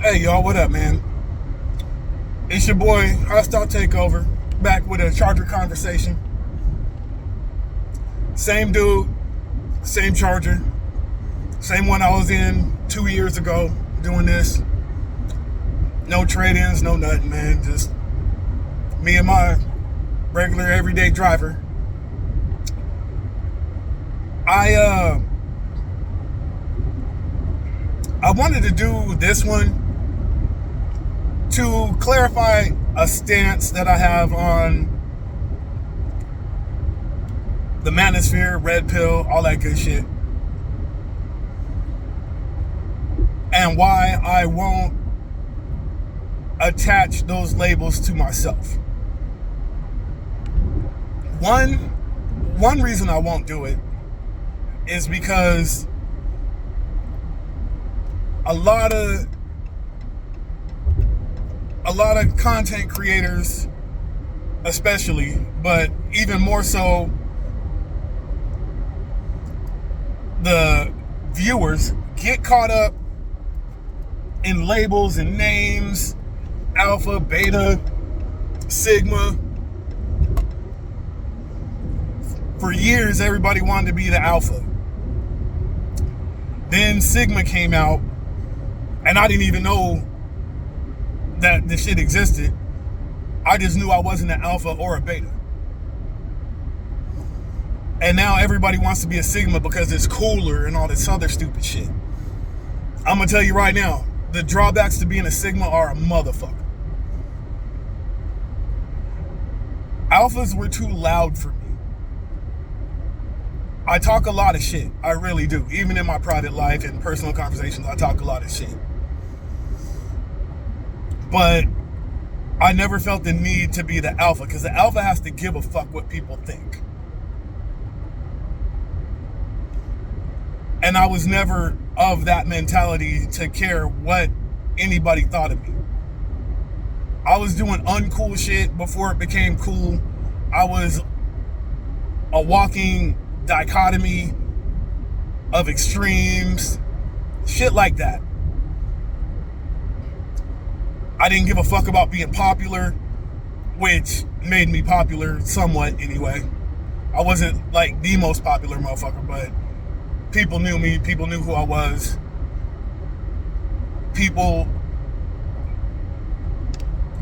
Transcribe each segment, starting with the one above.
Hey y'all, what up, man? It's your boy Hostile Takeover, back with a Charger conversation. Same dude, same Charger, same one I was in 2 years ago doing this. No trade-ins, no nothing, man. Just me and my regular everyday driver. I wanted to do this one to clarify a stance that I have on the manosphere, red pill, all that good shit, and why I won't attach those labels to myself. One reason I won't do it is because a lot of content creators, especially, but even more so the viewers, get caught up in labels and names, alpha, beta, sigma. For years, everybody wanted to be the alpha. Then sigma came out, and I didn't even know that this shit existed. I just knew I wasn't an alpha or a beta. And now everybody wants to be a sigma because it's cooler and all this other stupid shit. I'm gonna tell you right now, the drawbacks to being a sigma are a motherfucker. Alphas were too loud for me. I talk a lot of shit. I really do. Even in my private life and personal conversations, I talk a lot of shit. But I never felt the need to be the alpha, because the alpha has to give a fuck what people think. And I was never of that mentality to care what anybody thought of me. I was doing uncool shit before it became cool. I was a walking dichotomy of extremes, shit like that. I didn't give a fuck about being popular, which made me popular somewhat anyway. I wasn't like the most popular motherfucker, but people knew me, people knew who I was. People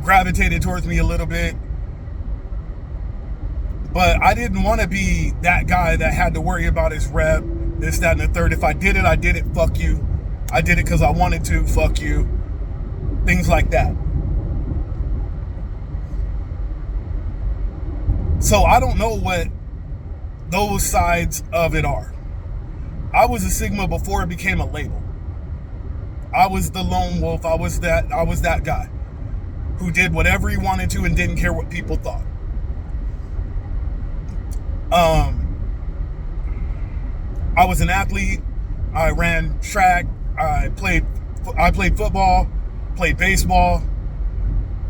gravitated towards me a little bit. But I didn't want to be that guy that had to worry about his rep, this, that, and the third. If I did it, I did it, fuck you. I did it because I wanted to, fuck you. Things like that. So I don't know what those sides of it are. I was a sigma before it became a label. I was the lone wolf. I was that guy who did whatever he wanted to and didn't care what people thought. I was an athlete. I ran track. I played football, played baseball.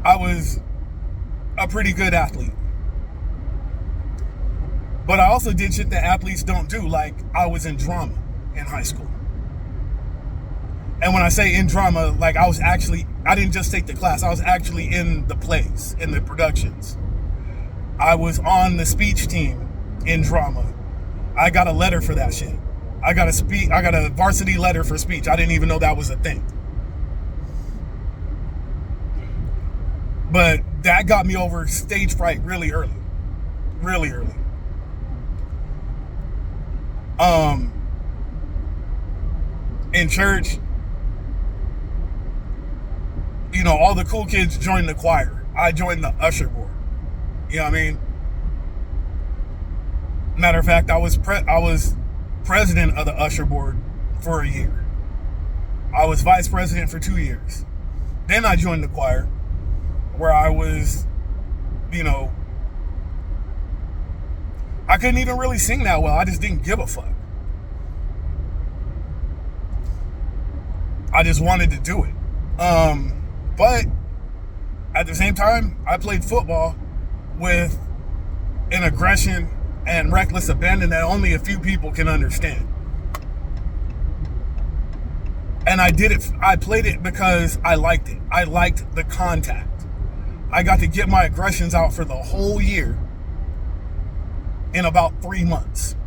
I was a pretty good athlete. But I also did shit that athletes don't do, like I was in drama in high school. And when I say in drama, like I didn't just take the class, I was actually in the plays, in the productions. I was on the speech team in drama. I got a letter for that shit. I got a varsity letter for speech. I didn't even know that was a thing. But that got me over stage fright really early. Really early. In church, you know, all the cool kids joined the choir. I joined the usher board. You know what I mean? Matter of fact, I was president of the usher board for a year. I was vice president for 2 years. Then I joined the choir, where I was, you know, I couldn't even really sing that well. I just didn't give a fuck. I just wanted to do it. But at the same time, I played football with an aggression and reckless abandon that only a few people can understand. And And I played it because I liked it. I liked the contact. I got to get my aggressions out for the whole year in about 3 months.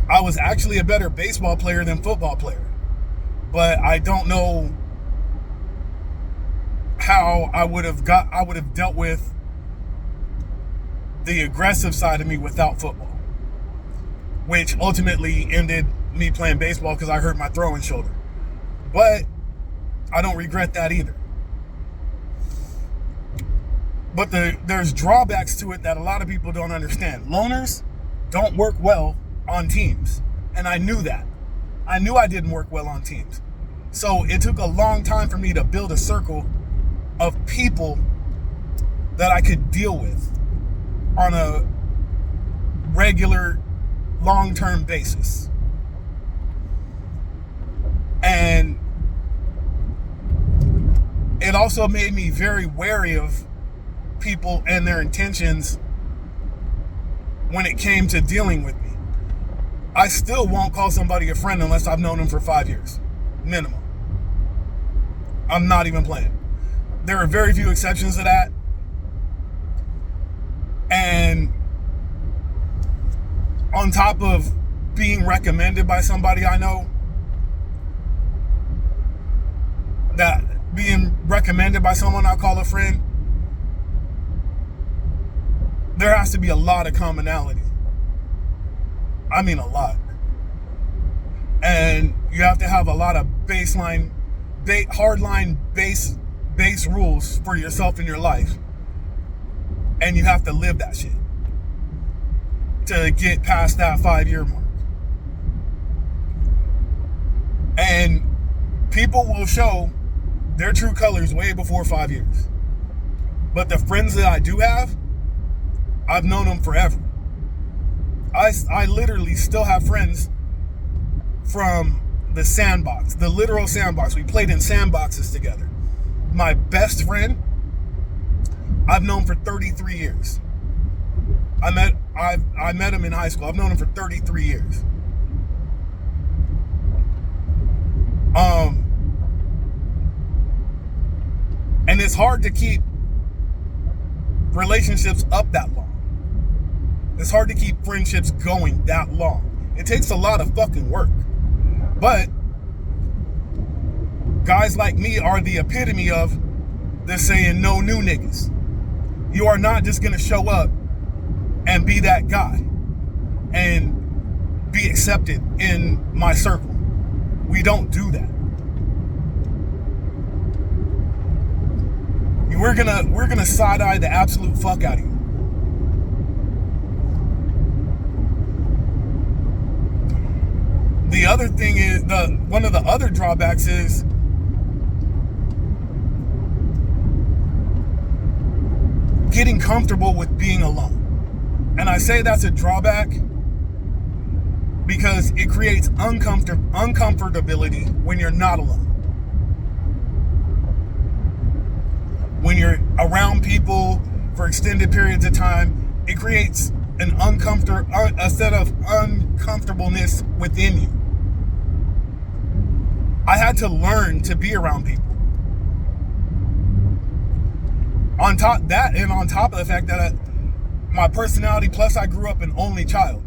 I was actually a better baseball player than football player. But I don't know how I would have dealt with the aggressive side of me without football, which ultimately ended me playing baseball because I hurt my throwing shoulder. But I don't regret that either. But there's drawbacks to it that a lot of people don't understand. Loners don't work well on teams. And I knew that. I knew I didn't work well on teams. So it took a long time for me to build a circle of people that I could deal with on a regular, long-term basis. And it also made me very wary of people and their intentions when it came to dealing with me. I still won't call somebody a friend unless I've known them for 5 years, minimum. I'm not even playing. There are very few exceptions to that. And on top of being recommended by somebody I know, that being recommended by someone I call a friend, there has to be a lot of commonality. I mean a lot. And you have to have a lot of hardline base rules for yourself in your life. And you have to live that shit to get past that 5-year mark. And people will show their true colors way before 5 years. But the friends that I do have, I've known them forever. I literally still have friends from the sandbox, the literal sandbox. We played in sandboxes together. My best friend, I've known for 33 years. I met him in high school. I've known him for 33 years. And it's hard to keep relationships up that long. It's hard to keep friendships going that long. It takes a lot of fucking work. But guys like me are the epitome of the saying, no new niggas. You are not just gonna show up and be that guy and be accepted in my circle. We don't do that. We're gonna side-eye the absolute fuck out of you. The other thing is, one of the other drawbacks is getting comfortable with being alone. And I say that's a drawback because it creates uncomfortability when you're not alone. When you're around people for extended periods of time, it creates a set of uncomfortableness within you. I had to learn to be around people. On top of the fact that my personality, plus I grew up an only child.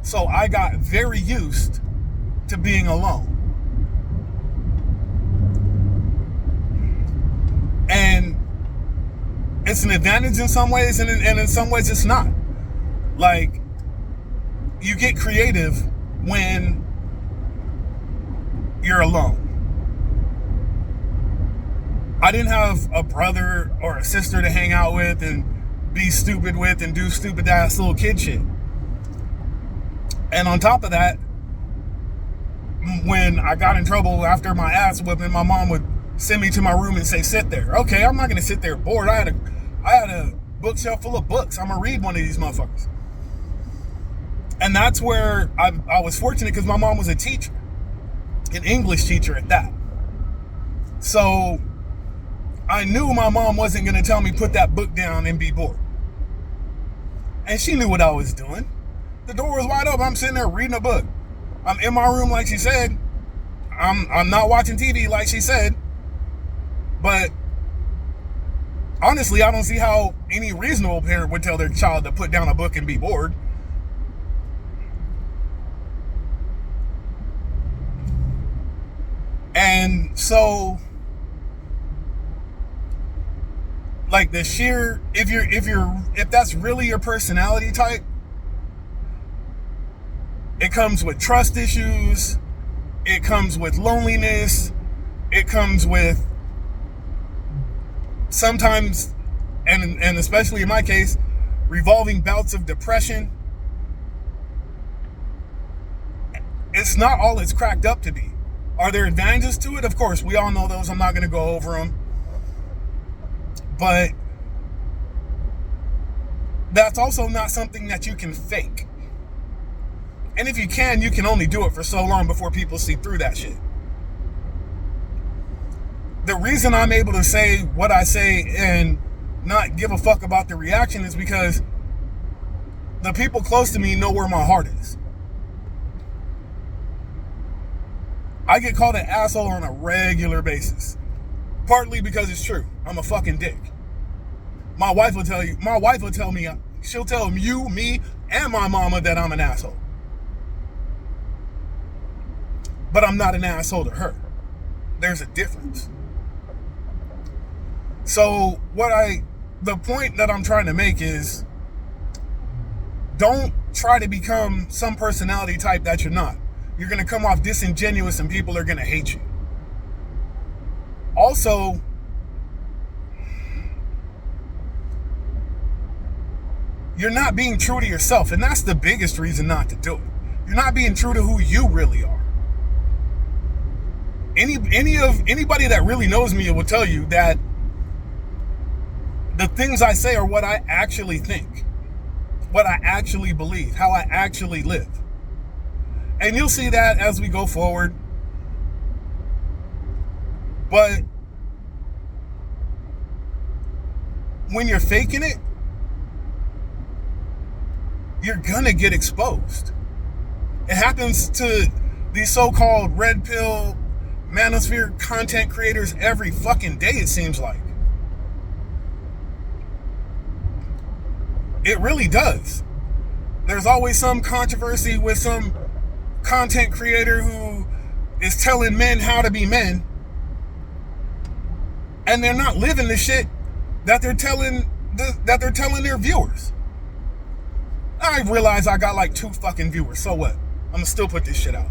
So I got very used to being alone. And it's an advantage in some ways, and in some ways it's not. Like, you get creative when you're alone. I didn't have a brother or a sister to hang out with and be stupid with and do stupid ass little kid shit. And on top of that, when I got in trouble after my ass whipping, my mom would send me to my room and say, sit there. Okay, I'm not gonna sit there bored. I had a bookshelf full of books. I'm gonna read one of these motherfuckers. And that's where I was fortunate because my mom was a teacher, an English teacher at that. So I knew my mom wasn't going to tell me put that book down and be bored. And she knew what I was doing. The door was wide open. I'm sitting there reading a book. I'm in my room like she said. I'm not watching TV like she said. But honestly, I don't see how any reasonable parent would tell their child to put down a book and be bored. And so, like, the sheer, if that's really your personality type, it comes with trust issues, it comes with loneliness, it comes with sometimes, and especially in my case, revolving bouts of depression. It's not all it's cracked up to be. Are there advantages to it? Of course, we all know those. I'm not going to go over them. But that's also not something that you can fake. And if you can only do it for so long before people see through that shit. The reason I'm able to say what I say and not give a fuck about the reaction is because the people close to me know where my heart is. I get called an asshole on a regular basis. Partly because it's true. I'm a fucking dick. My wife will tell me, she'll tell you, me, and my mama that I'm an asshole. But I'm not an asshole to her. There's a difference. So the point that I'm trying to make is, don't try to become some personality type that you're not. You're going to come off disingenuous and people are going to hate you. Also, you're not being true to yourself, and that's the biggest reason not to do it. You're not being true to who you really are. Anybody that really knows me will tell you that the things I say are what I actually think, what I actually believe, how I actually live. And you'll see that as we go forward. But when you're faking it, you're gonna get exposed. It happens to these so-called red pill manosphere content creators every fucking day, it seems like. It really does. There's always some controversy with some content creator who is telling men how to be men, and they're not living the shit that they're telling their viewers. I realize I got like 2 fucking viewers, so what? I'm gonna still put this shit out.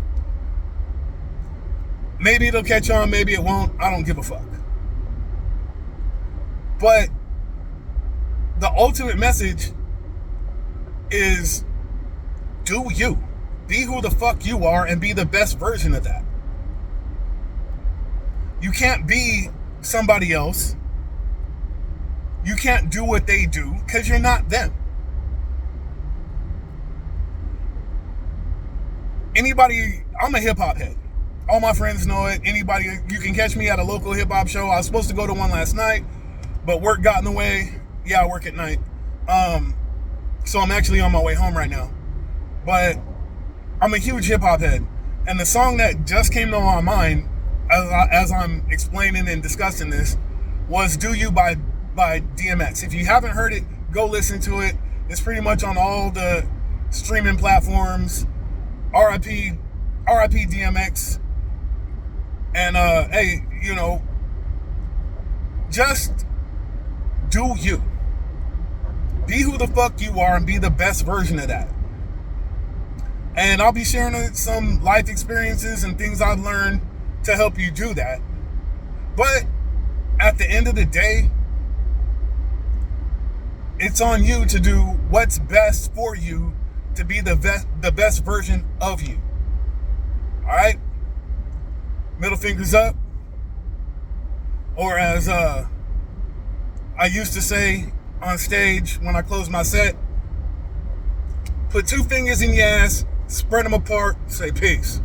Maybe it'll catch on, maybe it won't. I don't give a fuck. But the ultimate message is, do you. Be who the fuck you are and be the best version of that. You can't be somebody else. You can't do what they do because you're not them. I'm a hip hop head. All my friends know it. You can catch me at a local hip hop show. I was supposed to go to one last night, but work got in the way. Yeah, I work at night. So I'm actually on my way home right now. But I'm a huge hip hop head. And the song that just came to my mind as I'm explaining and discussing this was Do You by DMX. If you haven't heard it, go listen to it. It's pretty much on all the streaming platforms. RIP DMX. And hey, just do you. Be who the fuck you are and be the best version of that. And I'll be sharing some life experiences and things I've learned to help you do that. But at the end of the day, it's on you to do what's best for you to be the best version of you. All right? Middle fingers up. Or as I used to say on stage when I closed my set, put 2 fingers in your ass, spread them apart, say peace.